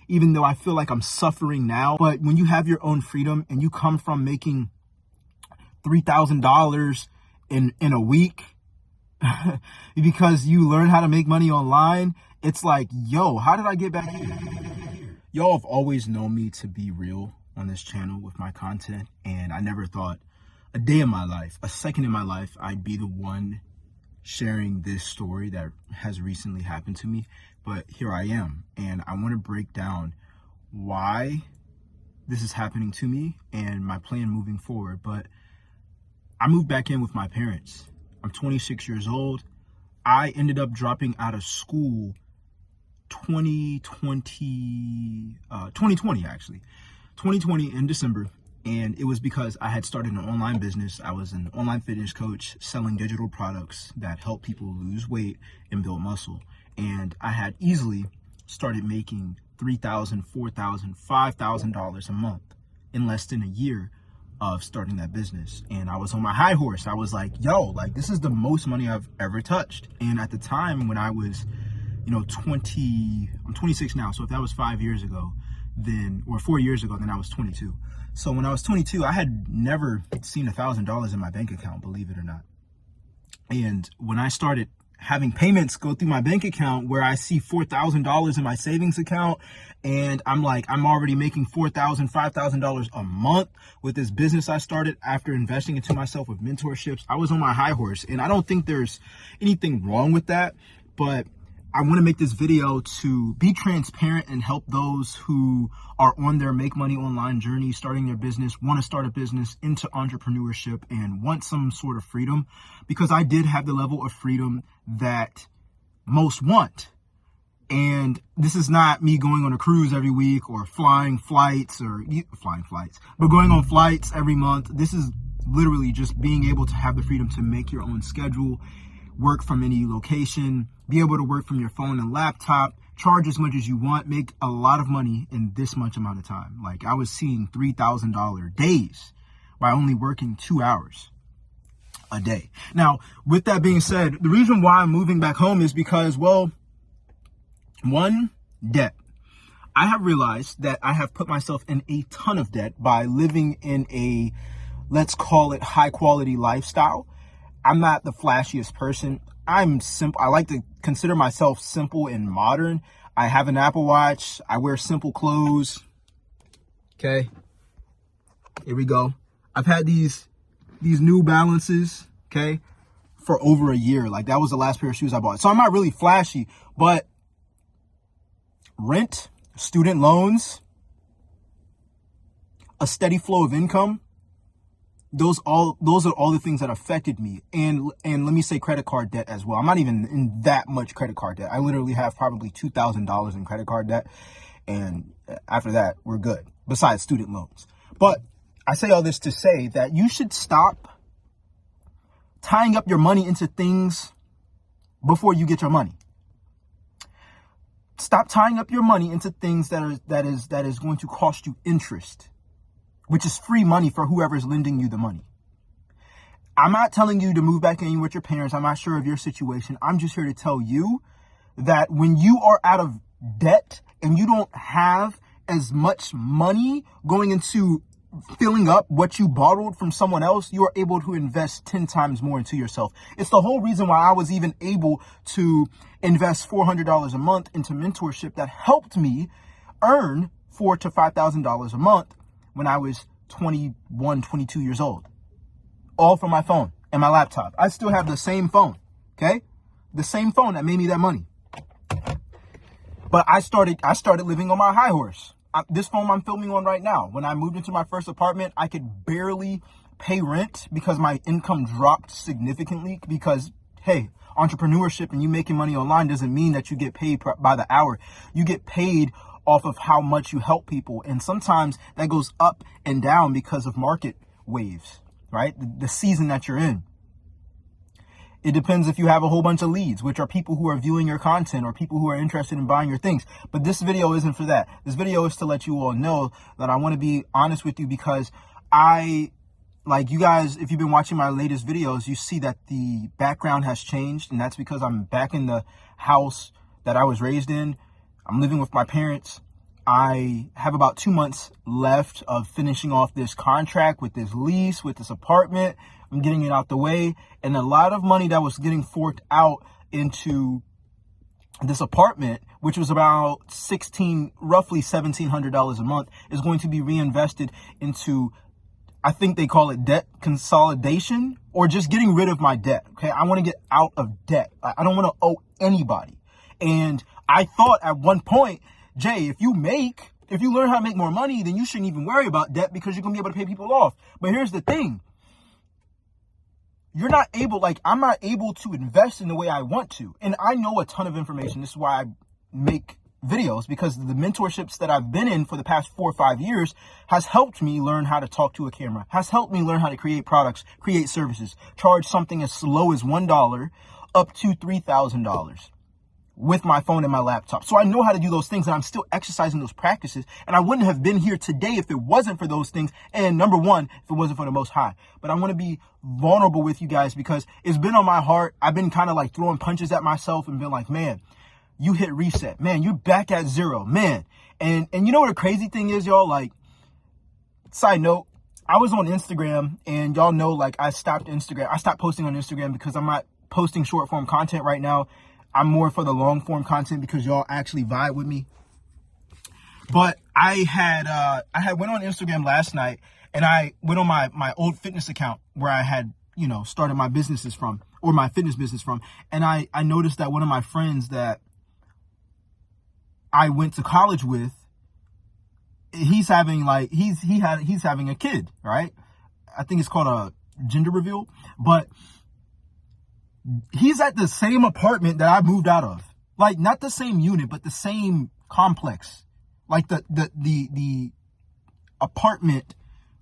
even though I feel like I'm suffering now. But when you have your own freedom and you come from making $3,000 in a week because you learn how to make money online, it's like, yo, how did I get back here? Y'all have always known me to be real on this channel with my content, and I never thought a day in my life, a second in my life, I'd be the one sharing this story that has recently happened to me. But here I am, and I want to break down why this is happening to me and my plan moving forward. But I moved back in with my parents. I'm 26 years old. I ended up dropping out of school 2020 actually. 2020 in December. And it was because I had started an online business. I was an online fitness coach selling digital products that help people lose weight and build muscle. And I had easily started making $3,000, $4,000, $5,000 a month in less than a year of starting that business. And I was on my high horse. I was like, yo, like, this is the most money I've ever touched. And at the time when I was, I'm 26 now. So if that was 5 years ago, or 4 years ago, then I was 22. So when I was 22, I had never seen $1,000 in my bank account, believe it or not. And when I started having payments go through my bank account where I see $4,000 in my savings account, and I'm like, I'm already making $4,000, $5,000 a month with this business I started after investing into myself with mentorships, I was on my high horse. And I don't think there's anything wrong with that, but I want to make this video to be transparent and help those who are on their make money online journey, starting their business, want to start a business, into entrepreneurship, and want some sort of freedom, because I did have the level of freedom that most want. And this is not me going on a cruise every week or flying flights, but going on flights every month. This is literally just being able to have the freedom to make your own schedule, work from any location, be able to work from your phone and laptop, charge as much as you want, make a lot of money in this much amount of time. Like, I was seeing $3,000 days by only working 2 hours a day. Now, with that being said, the reason why I'm moving back home is because, well, one, debt. I have realized that I have put myself in a ton of debt by living in a, let's call it, high quality lifestyle. I'm not the flashiest person. I'm simple. I like to consider myself simple and modern. I have an Apple Watch. I wear simple clothes. Okay. Here we go. I've had these New Balances, okay, for over a year. Like, that was the last pair of shoes I bought. So I'm not really flashy, but rent, student loans, a steady flow of income, those are all the things that affected me. And let me say credit card debt as well. I'm not even in that much credit card debt. I literally have probably $2,000 in credit card debt. And after that, we're good, besides student loans. But I say all this to say that you should stop tying up your money into things before you get your money. Stop tying up your money into things that is going to cost you interest, which is free money for whoever's lending you the money. I'm not telling you to move back in with your parents. I'm not sure of your situation. I'm just here to tell you that when you are out of debt and you don't have as much money going into filling up what you borrowed from someone else, you are able to invest 10 times more into yourself. It's the whole reason why I was even able to invest $400 a month into mentorship that helped me earn $4,000 to $5,000 a month when I was 21, 22 years old. All from my phone and my laptop. I still have the same phone, okay? The same phone that made me that money. But I started living on my high horse. This phone I'm filming on right now, when I moved into my first apartment, I could barely pay rent because my income dropped significantly because, hey, entrepreneurship and you making money online doesn't mean that you get paid by the hour. You get paid off of how much you help people. And sometimes that goes up and down because of market waves, right? The season that you're in. It depends if you have a whole bunch of leads, which are people who are viewing your content or people who are interested in buying your things. But this video isn't for that. This video is to let you all know that I want to be honest with you, because like you guys, if you've been watching my latest videos, you see that the background has changed. And that's because I'm back in the house that I was raised in. I'm living with my parents. I have about 2 months left of finishing off this contract with this lease, with this apartment. I'm getting it out the way. And a lot of money that was getting forked out into this apartment, which was about roughly $1,700 a month, is going to be reinvested into, I think they call it debt consolidation, or just getting rid of my debt. Okay. I want to get out of debt. I don't want to owe anybody. And I thought at one point, Jay, if you learn how to make more money, then you shouldn't even worry about debt because you're going to be able to pay people off. But here's the thing. I'm not able to invest in the way I want to. And I know a ton of information. This is why I make videos, because the mentorships that I've been in for the past 4 or 5 years has helped me learn how to talk to a camera, has helped me learn how to create products, create services, charge something as low as $1 up to $3,000 with my phone and my laptop. So I know how to do those things, and I'm still exercising those practices. And I wouldn't have been here today if it wasn't for those things. And number one, if it wasn't for the Most High. But I want to be vulnerable with you guys because it's been on my heart. I've been kind of like throwing punches at myself and been like, man, you hit reset, man, you're back at zero, man. And you know what the crazy thing is, y'all? Like, side note, I was on Instagram, and y'all know, like, I stopped posting on Instagram because I'm not posting short form content right now. I'm more for the long form content because y'all actually vibe with me. But I went on Instagram last night, and I went on my old fitness account where I had, started my businesses from, or my fitness business from. And I noticed that one of my friends that I went to college with, he's having a kid, right? I think it's called a gender reveal, but he's at the same apartment that I moved out of. Like, not the same unit, but the same complex. Like the apartment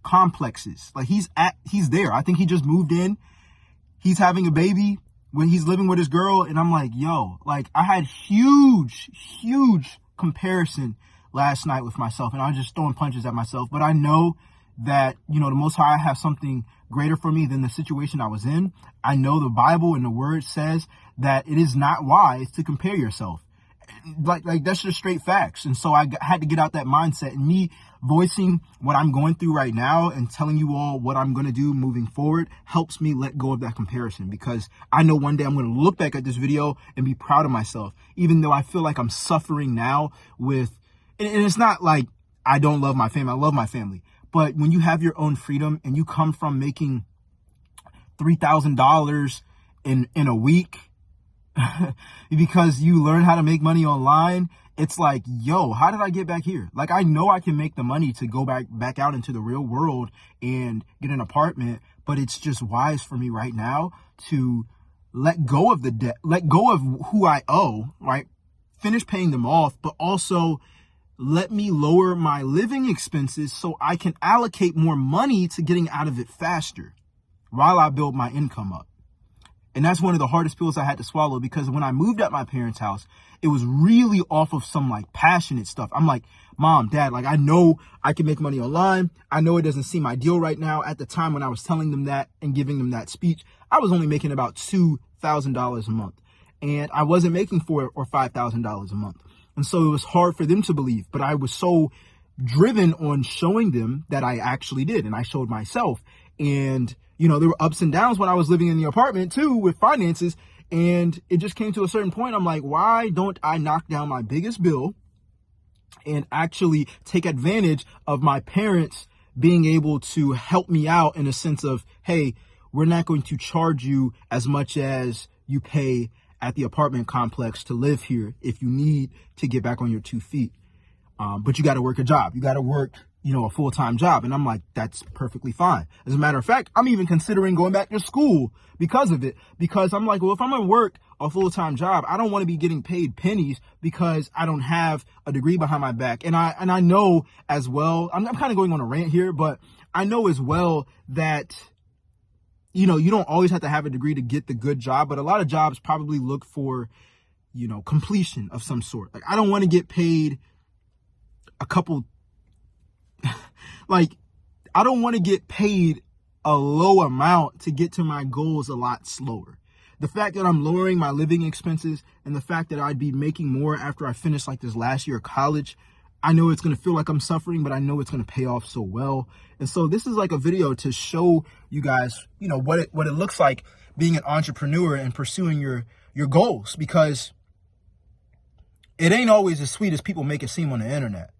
complexes. Like, he's there. I think he just moved in. He's having a baby when he's living with his girl. And I'm like, yo, like, I had huge comparison last night with myself, and I was just throwing punches at myself. But I know that, the Most High has something greater for me than the situation I was in. I know the Bible and the word says that it is not wise to compare yourself. Like that's just straight facts. And so I had to get out that mindset, and me voicing what I'm going through right now and telling you all what I'm going to do moving forward helps me let go of that comparison, because I know one day I'm going to look back at this video and be proud of myself, even though I feel like I'm suffering now and it's not like I don't love my family. I love my family. But when you have your own freedom and you come from making $3,000 in a week because you learn how to make money online, it's like, yo, how did I get back here? Like, I know I can make the money to go back out into the real world and get an apartment, but it's just wise for me right now to let go of the debt, let go of who I owe, right? Finish paying them off, but also let me lower my living expenses so I can allocate more money to getting out of it faster while I build my income up. And that's one of the hardest pills I had to swallow, because when I moved at my parents' house, it was really off of some like passionate stuff. I'm like, Mom, Dad, like, I know I can make money online. I know it doesn't seem ideal right now. At the time when I was telling them that and giving them that speech, I was only making about $2,000 a month, and I wasn't making $4,000 or $5,000 a month. And so it was hard for them to believe, but I was so driven on showing them that I actually did. And I showed myself. And, there were ups and downs when I was living in the apartment too with finances. And it just came to a certain point. I'm like, why don't I knock down my biggest bill and actually take advantage of my parents being able to help me out in a sense of, hey, we're not going to charge you as much as you pay at the apartment complex to live here if you need to get back on your 2 feet. But you got to work a job. You got to work, a full-time job. And I'm like, that's perfectly fine. As a matter of fact, I'm even considering going back to school because of it, because I'm like, well, if I'm going to work a full-time job, I don't want to be getting paid pennies because I don't have a degree behind my back. And I know as well, I'm kind of going on a rant here, but I know as well that you don't always have to have a degree to get the good job, but a lot of jobs probably look for, completion of some sort. Like, I don't want to get paid I don't want to get paid a low amount to get to my goals a lot slower. The fact that I'm lowering my living expenses and the fact that I'd be making more after I finish like this last year of college, I know it's going to feel like I'm suffering, but I know it's going to pay off so well. And so this is like a video to show you guys, you know, what it looks like being an entrepreneur and pursuing your goals, because it ain't always as sweet as people make it seem on the internet.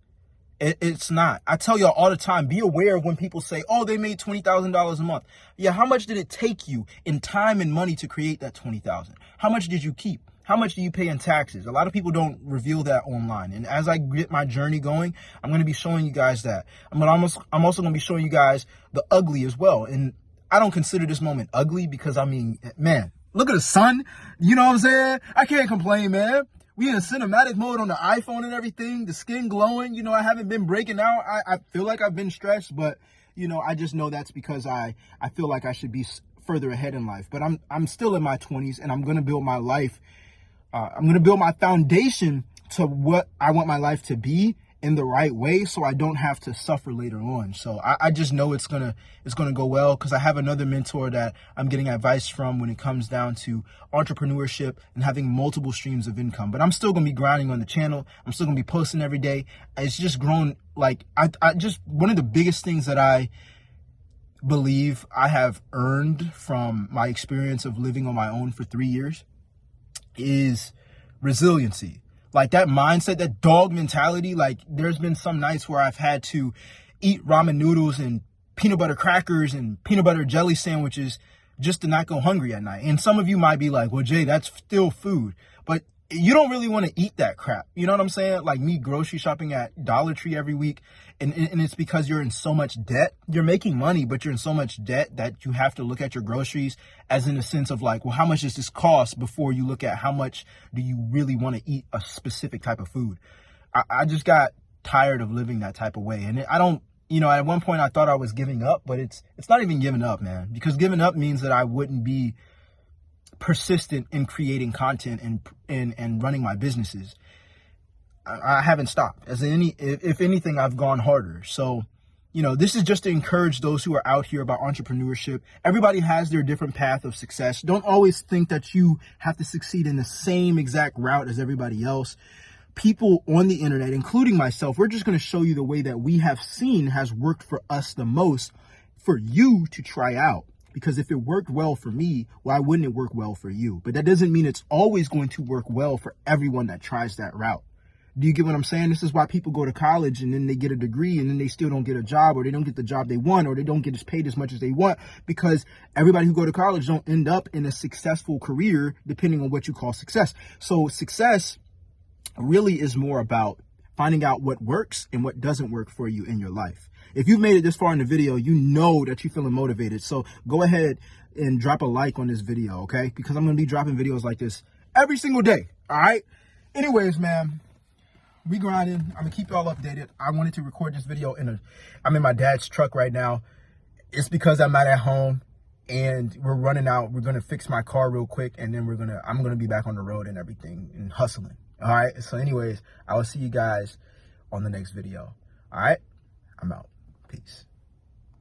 It's not. I tell y'all all the time, be aware of when people say, oh, they made $20,000 a month. Yeah, how much did it take you in time and money to create that $20,000? How much did you keep? How much do you pay in taxes? A lot of people don't reveal that online. And as I get my journey going, I'm going to be showing you guys that. I'm also going to be showing you guys the ugly as well. And I don't consider this moment ugly because, I mean, man, look at the sun. You know what I'm saying? I can't complain, man. We in cinematic mode on the iPhone and everything. The skin glowing. You know, I haven't been breaking out. I feel like I've been stressed, but, you know, I just know that's because I feel like I should be further ahead in life. But I'm still in my 20s, and I'm going to build my life. I'm going to build my foundation to what I want my life to be in the right way, so I don't have to suffer later on. So I just know it's gonna go well, because I have another mentor that I'm getting advice from when it comes down to entrepreneurship and having multiple streams of income. But I'm still gonna be grinding on the channel. I'm still gonna be posting every day. It's just grown. Like I just, one of the biggest things that I believe I have earned from my experience of living on my own for 3 years is resiliency. Like that mindset, that dog mentality. Like there's been some nights where I've had to eat ramen noodles and peanut butter crackers and peanut butter jelly sandwiches just to not go hungry at night. And some of you might be like, well, Jay, that's still food. But you don't really want to eat that crap. You know what I'm saying? Like me grocery shopping at Dollar Tree every week. And it's because you're in so much debt. You're making money, but you're in so much debt that you have to look at your groceries as in a sense of like, well, how much does this cost before you look at how much do you really want to eat a specific type of food. I just got tired of living that type of way. And I don't, you know, at one point I thought I was giving up, but it's not even giving up, man, because giving up means that I wouldn't be persistent in creating content and running my businesses. I haven't stopped. If anything, I've gone harder. So, you know, this is just to encourage those who are out here about entrepreneurship. Everybody has their different path of success. Don't always think that you have to succeed in the same exact route as everybody else. People on the internet, including myself, we're just going to show you the way that we have seen has worked for us the most for you to try out. Because if it worked well for me, why wouldn't it work well for you? But that doesn't mean it's always going to work well for everyone that tries that route. Do you get what I'm saying? This is why people go to college and then they get a degree and then they still don't get a job, or they don't get the job they want, or they don't get paid as much as they want, because everybody who go to college don't end up in a successful career depending on what you call success. So success really is more about finding out what works and what doesn't work for you in your life. If you've made it this far in the video, you know that you're feeling motivated. So go ahead and drop a like on this video, okay? Because I'm going to be dropping videos like this every single day, all right? Anyways, man, we grinding. I'm going to keep y'all updated. I wanted to record this video I'm in my dad's truck right now. It's because I'm not at home and we're running out. We're going to fix my car real quick, and then I'm going to be back on the road and everything and hustling. All right. So anyways, I will see you guys on the next video. All right. I'm out. Peace.